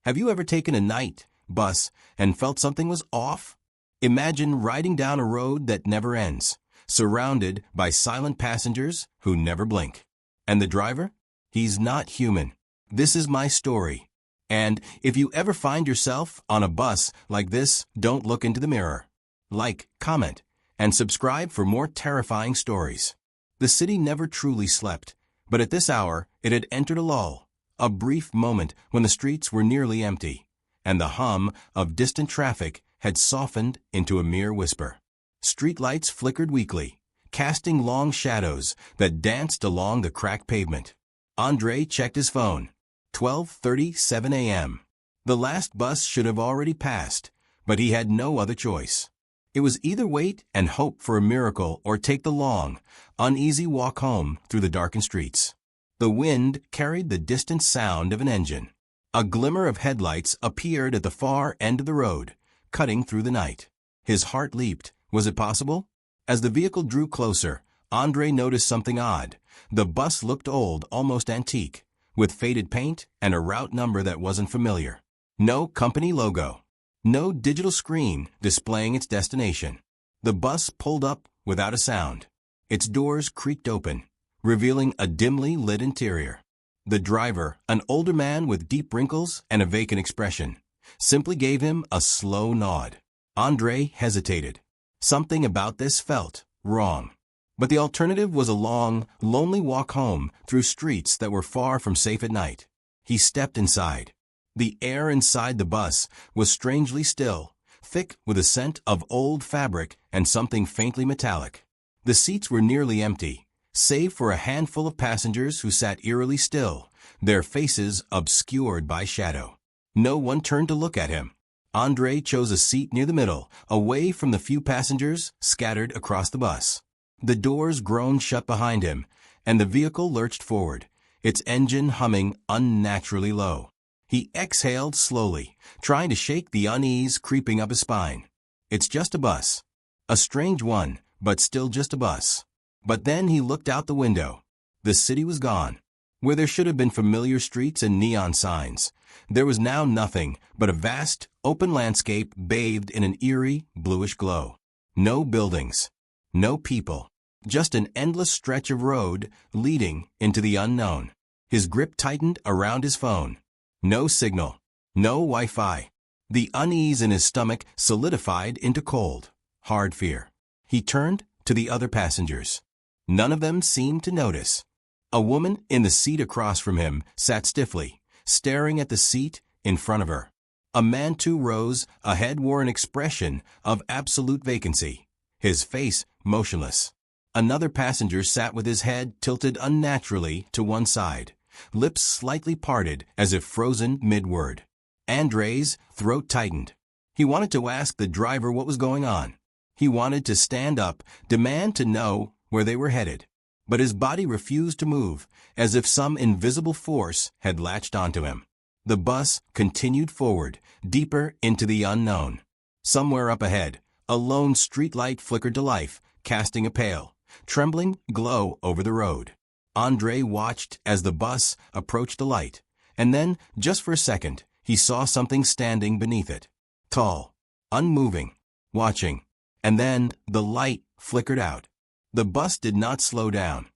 Have you ever taken a night bus and felt something was off? Imagine riding down a road that never ends, surrounded by silent passengers who never blink. And the driver? He's not human. This is my story. And if you ever find yourself on a bus like this, don't look into the mirror. Like, comment, and subscribe for more terrifying stories. The city never truly slept, but at this hour it had entered a lull, a brief moment when the streets were nearly empty, and the hum of distant traffic had softened into a mere whisper. Streetlights flickered weakly, casting long shadows that danced along the cracked pavement. Andrei checked his phone. 12:37 a.m. The last bus should have already passed, but he had no other choice. It was either wait and hope for a miracle or take the long, uneasy walk home through the darkened streets. The wind carried the distant sound of an engine. A glimmer of headlights appeared at the far end of the road, cutting through the night. His heart leaped. Was it possible? As the vehicle drew closer, Andrei noticed something odd. The bus looked old, almost antique, with faded paint and a route number that wasn't familiar. No company logo. No digital screen displaying its destination. The bus pulled up without a sound. Its doors creaked open, revealing a dimly lit interior. The driver, an older man with deep wrinkles and a vacant expression, simply gave him a slow nod. Andrei hesitated. Something about this felt wrong. But the alternative was a long, lonely walk home through streets that were far from safe at night. He stepped inside. The air inside the bus was strangely still, thick with a scent of old fabric and something faintly metallic. The seats were nearly empty, save for a handful of passengers who sat eerily still, their faces obscured by shadow. No one turned to look at him. Andrei chose a seat near the middle, away from the few passengers scattered across the bus. The doors groaned shut behind him, and the vehicle lurched forward, its engine humming unnaturally low. He exhaled slowly, trying to shake the unease creeping up his spine. It's just a bus. A strange one, but still just a bus. But then he looked out the window. The city was gone. Where there should have been familiar streets and neon signs, there was now nothing but a vast, open landscape bathed in an eerie, bluish glow. No buildings. No people. Just an endless stretch of road leading into the unknown. His grip tightened around his phone. No signal. No Wi-Fi. The unease in his stomach solidified into cold, hard fear. He turned to the other passengers. None of them seemed to notice. A woman in the seat across from him sat stiffly, staring at the seat in front of her. A man too rose ahead, wore an expression of absolute vacancy, his face motionless. Another passenger sat with his head tilted unnaturally to one side, lips slightly parted as if frozen mid-word. Andrei's throat tightened. He wanted to ask the driver what was going on. He wanted to stand up, demand to know where they were headed. But his body refused to move, as if some invisible force had latched onto him. The bus continued forward, deeper into the unknown. Somewhere up ahead, a lone streetlight flickered to life, casting a pale, trembling glow over the road. Andrei watched as the bus approached the light, and then, just for a second, he saw something standing beneath it. Tall, unmoving, watching, and then the light flickered out. The bus did not slow down.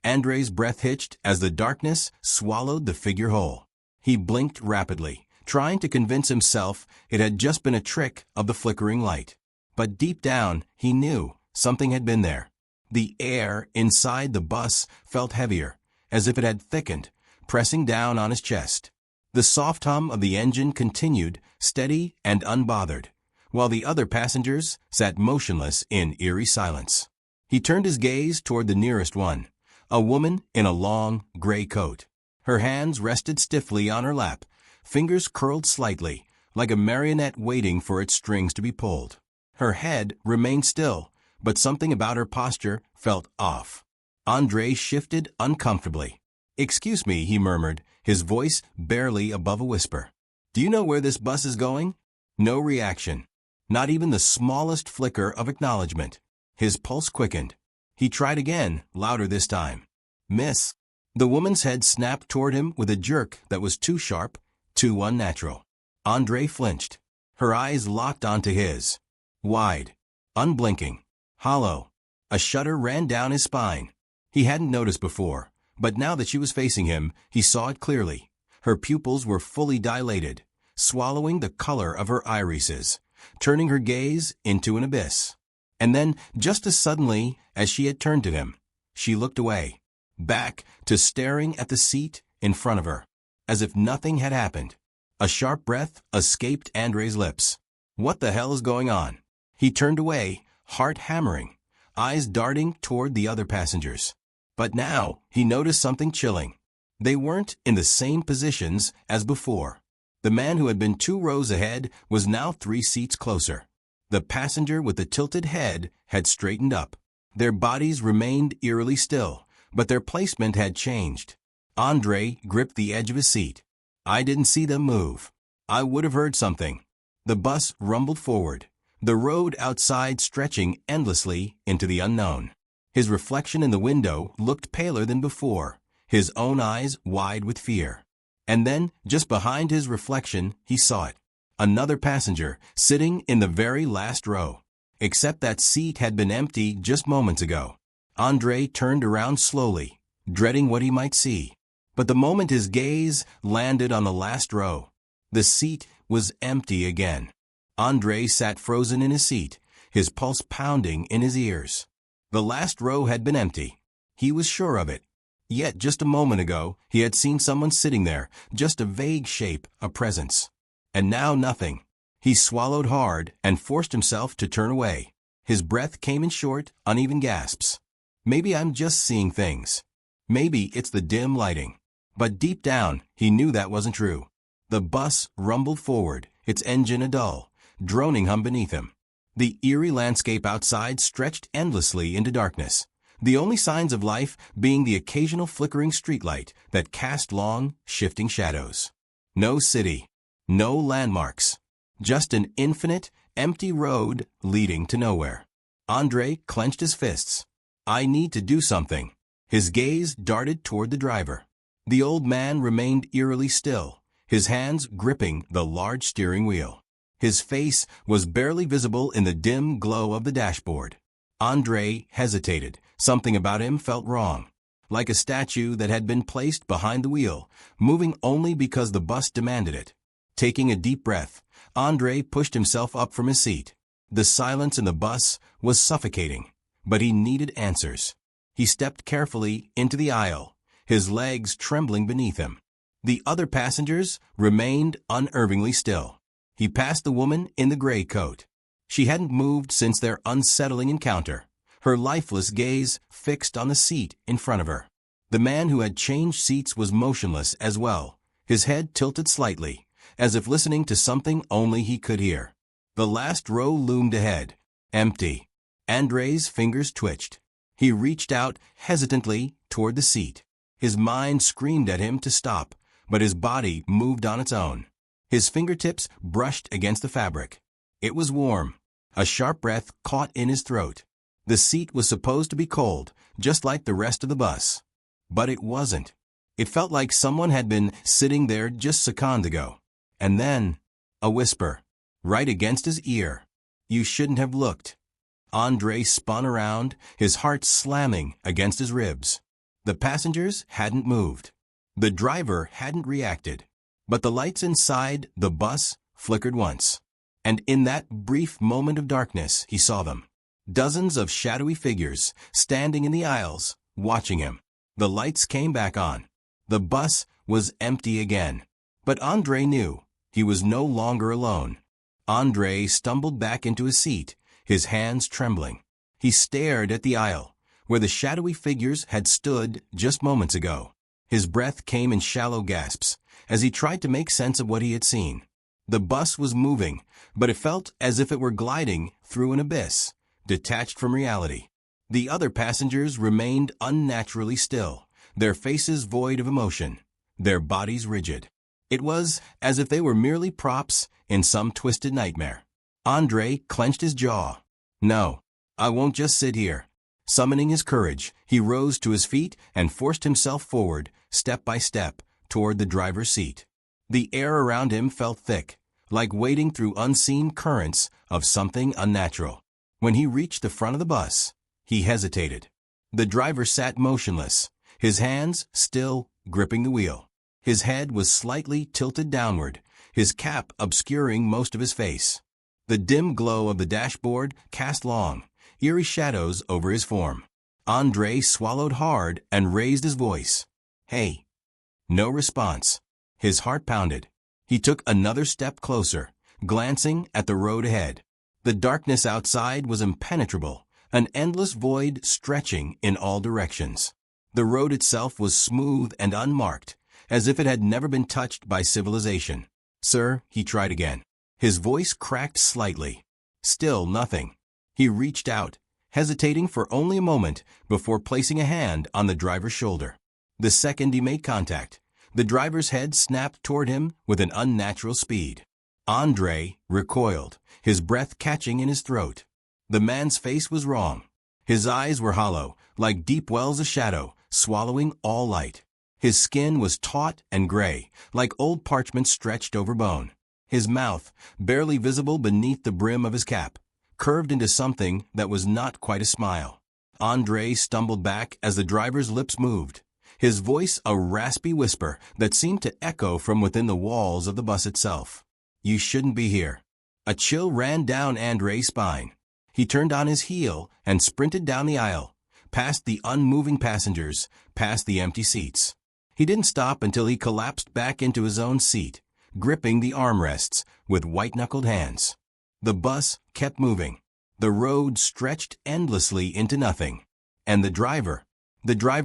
Andrei's breath hitched as the darkness swallowed the figure whole. He blinked rapidly, trying to convince himself it had just been a trick of the flickering light. But deep down, he knew something had been there. The air inside the bus felt heavier, as if it had thickened, pressing down on his chest. The soft hum of the engine continued, steady and unbothered, while the other passengers sat motionless in eerie silence. He turned his gaze toward the nearest one, a woman in a long, gray coat. Her hands rested stiffly on her lap, fingers curled slightly, like a marionette waiting for its strings to be pulled. Her head remained still, but something about her posture felt off. Andrei shifted uncomfortably. "Excuse me," he murmured, his voice barely above a whisper. "Do you know where this bus is going?" No reaction. Not even the smallest flicker of acknowledgement. His pulse quickened. He tried again, louder this time. "Miss." The woman's head snapped toward him with a jerk that was too sharp, too unnatural. Andrei flinched. Her eyes locked onto his. Wide. Unblinking. Hollow. A shudder ran down his spine. He hadn't noticed before, but now that she was facing him, he saw it clearly. Her pupils were fully dilated, swallowing the color of her irises, turning her gaze into an abyss. And then, just as suddenly as she had turned to him, she looked away, back to staring at the seat in front of her, as if nothing had happened. A sharp breath escaped Andrei's lips. What the hell is going on? He turned away, heart hammering, eyes darting toward the other passengers. But now he noticed something chilling. They weren't in the same positions as before. The man who had been 2 rows ahead was now 3 seats closer. The passenger with the tilted head had straightened up. Their bodies remained eerily still, but their placement had changed. Andrei gripped the edge of his seat. I didn't see them move. I would have heard something. The bus rumbled forward, the road outside stretching endlessly into the unknown. His reflection in the window looked paler than before, his own eyes wide with fear. And then, just behind his reflection, he saw it. Another passenger, sitting in the very last row. Except that seat had been empty just moments ago. Andrei turned around slowly, dreading what he might see. But the moment his gaze landed on the last row, the seat was empty again. Andrei sat frozen in his seat, his pulse pounding in his ears. The last row had been empty. He was sure of it. Yet just a moment ago, he had seen someone sitting there, just a vague shape, a presence. And now nothing. He swallowed hard and forced himself to turn away. His breath came in short, uneven gasps. Maybe I'm just seeing things. Maybe it's the dim lighting. But deep down, he knew that wasn't true. The bus rumbled forward, its engine a dull, droning hum beneath him. The eerie landscape outside stretched endlessly into darkness, the only signs of life being the occasional flickering streetlight that cast long, shifting shadows. No city, no landmarks, just an infinite, empty road leading to nowhere. Andrei clenched his fists. I need to do something. His gaze darted toward the driver. The old man remained eerily still, his hands gripping the large steering wheel. His face was barely visible in the dim glow of the dashboard. Andrei hesitated. Something about him felt wrong. Like a statue that had been placed behind the wheel, moving only because the bus demanded it. Taking a deep breath, Andrei pushed himself up from his seat. The silence in the bus was suffocating, but he needed answers. He stepped carefully into the aisle, his legs trembling beneath him. The other passengers remained unervingly still. He passed the woman in the gray coat. She hadn't moved since their unsettling encounter, her lifeless gaze fixed on the seat in front of her. The man who had changed seats was motionless as well, his head tilted slightly, as if listening to something only he could hear. The last row loomed ahead, empty. Andrei's fingers twitched. He reached out hesitantly toward the seat. His mind screamed at him to stop, but his body moved on its own. His fingertips brushed against the fabric. It was warm. A sharp breath caught in his throat. The seat was supposed to be cold, just like the rest of the bus. But it wasn't. It felt like someone had been sitting there just seconds ago. And then, a whisper, right against his ear. You shouldn't have looked. Andrei spun around, his heart slamming against his ribs. The passengers hadn't moved. The driver hadn't reacted. But the lights inside the bus flickered once. And in that brief moment of darkness, he saw them. Dozens of shadowy figures standing in the aisles, watching him. The lights came back on. The bus was empty again. But Andrei knew he was no longer alone. Andrei stumbled back into his seat, his hands trembling. He stared at the aisle, where the shadowy figures had stood just moments ago. His breath came in shallow gasps as he tried to make sense of what he had seen. The bus was moving, but it felt as if it were gliding through an abyss, detached from reality. The other passengers remained unnaturally still, their faces void of emotion, their bodies rigid. It was as if they were merely props in some twisted nightmare. Andrei clenched his jaw. No, I won't just sit here. Summoning his courage, he rose to his feet and forced himself forward, step by step, toward the driver's seat. The air around him felt thick, like wading through unseen currents of something unnatural. When he reached the front of the bus, he hesitated. The driver sat motionless, his hands still gripping the wheel. His head was slightly tilted downward, his cap obscuring most of his face. The dim glow of the dashboard cast long, eerie shadows over his form. Andrei swallowed hard and raised his voice. "Hey." No response. His heart pounded. He took another step closer, glancing at the road ahead. The darkness outside was impenetrable, an endless void stretching in all directions. The road itself was smooth and unmarked, as if it had never been touched by civilization. "Sir," he tried again. His voice cracked slightly. Still nothing. He reached out, hesitating for only a moment before placing a hand on the driver's shoulder. The second he made contact, the driver's head snapped toward him with an unnatural speed. Andrei recoiled, his breath catching in his throat. The man's face was wrong. His eyes were hollow, like deep wells of shadow, swallowing all light. His skin was taut and gray, like old parchment stretched over bone. His mouth, barely visible beneath the brim of his cap, curved into something that was not quite a smile. Andrei stumbled back as the driver's lips moved, his voice a raspy whisper that seemed to echo from within the walls of the bus itself. "You shouldn't be here." A chill ran down Andrei's spine. He turned on his heel and sprinted down the aisle, past the unmoving passengers, past the empty seats. He didn't stop until he collapsed back into his own seat, gripping the armrests with white-knuckled hands. The bus kept moving. The road stretched endlessly into nothing. And the driver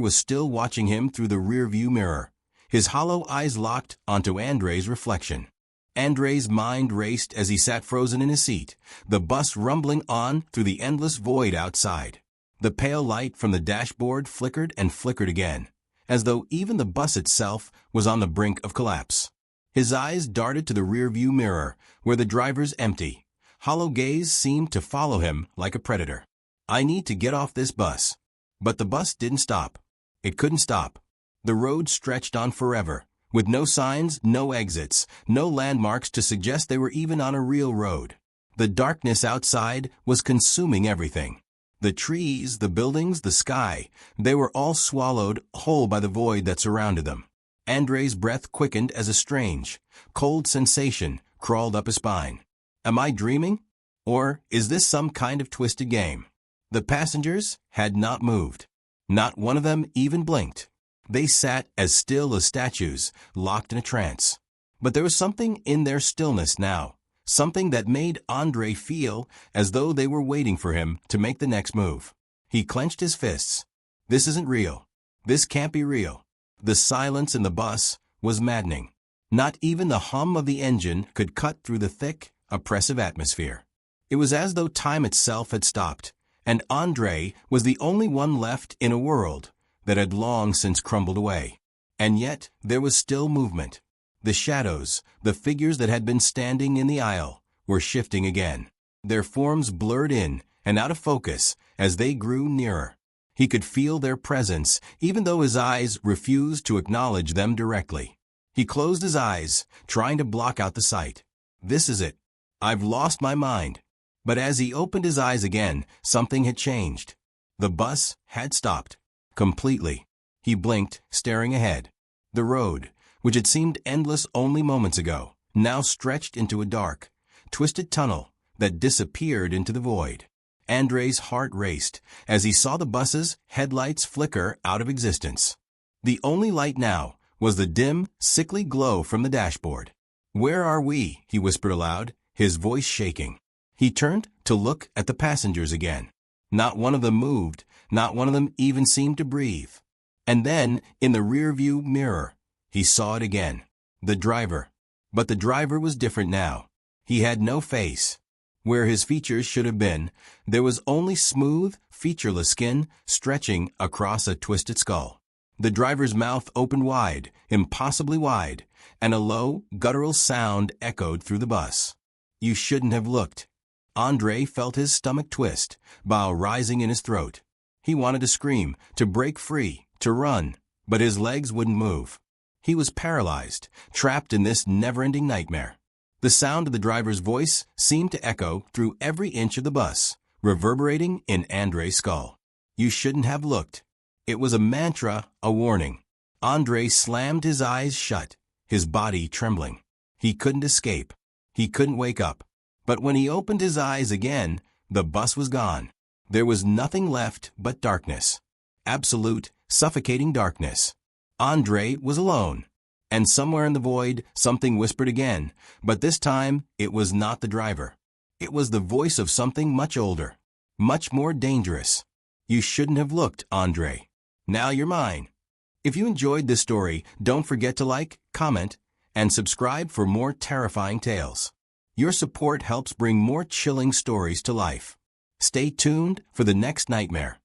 was still watching him through the rearview mirror, his hollow eyes locked onto Andrei's reflection. Andrei's mind raced as he sat frozen in his seat, the bus rumbling on through the endless void outside. The pale light from the dashboard flickered and flickered again, as though even the bus itself was on the brink of collapse. His eyes darted to the rearview mirror, where the driver's empty, hollow gaze seemed to follow him like a predator. "I need to get off this bus." But the bus didn't stop. It couldn't stop. The road stretched on forever, with no signs, no exits, no landmarks to suggest they were even on a real road. The darkness outside was consuming everything. The trees, the buildings, the sky, they were all swallowed whole by the void that surrounded them. Andrei's breath quickened as a strange, cold sensation crawled up his spine. Am I dreaming? Or is this some kind of twisted game? The passengers had not moved. Not one of them even blinked. They sat as still as statues, locked in a trance. But there was something in their stillness now, something that made Andrei feel as though they were waiting for him to make the next move. He clenched his fists. This isn't real. This can't be real. The silence in the bus was maddening. Not even the hum of the engine could cut through the thick, oppressive atmosphere. It was as though time itself had stopped, and Andrei was the only one left in a world that had long since crumbled away. And yet there was still movement. The shadows, the figures that had been standing in the aisle, were shifting again. Their forms blurred in and out of focus as they grew nearer. He could feel their presence, even though his eyes refused to acknowledge them directly. He closed his eyes, trying to block out the sight. This is it. I've lost my mind. But as he opened his eyes again, something had changed. The bus had stopped. Completely. He blinked, staring ahead. The road, which had seemed endless only moments ago, now stretched into a dark, twisted tunnel that disappeared into the void. Andrei's heart raced as he saw the bus's headlights flicker out of existence. The only light now was the dim, sickly glow from the dashboard. "Where are we?" he whispered aloud, his voice shaking. He turned to look at the passengers again. Not one of them moved, not one of them even seemed to breathe. And then, in the rearview mirror, he saw it again. The driver. But the driver was different now. He had no face. Where his features should have been, there was only smooth, featureless skin stretching across a twisted skull. The driver's mouth opened wide, impossibly wide, and a low, guttural sound echoed through the bus. "You shouldn't have looked." Andrei felt his stomach twist, bile rising in his throat. He wanted to scream, to break free, to run, but his legs wouldn't move. He was paralyzed, trapped in this never-ending nightmare. The sound of the driver's voice seemed to echo through every inch of the bus, reverberating in Andrei's skull. You shouldn't have looked. It was a mantra, a warning. Andrei slammed his eyes shut, his body trembling. He couldn't escape. He couldn't wake up. But when he opened his eyes again, the bus was gone. There was nothing left but darkness. Absolute, suffocating darkness. Andrei was alone. And somewhere in the void, something whispered again, but this time it was not the driver. It was the voice of something much older, much more dangerous. You shouldn't have looked, Andrei. Now you're mine. If you enjoyed this story, don't forget to like, comment, and subscribe for more terrifying tales. Your support helps bring more chilling stories to life. Stay tuned for the next nightmare.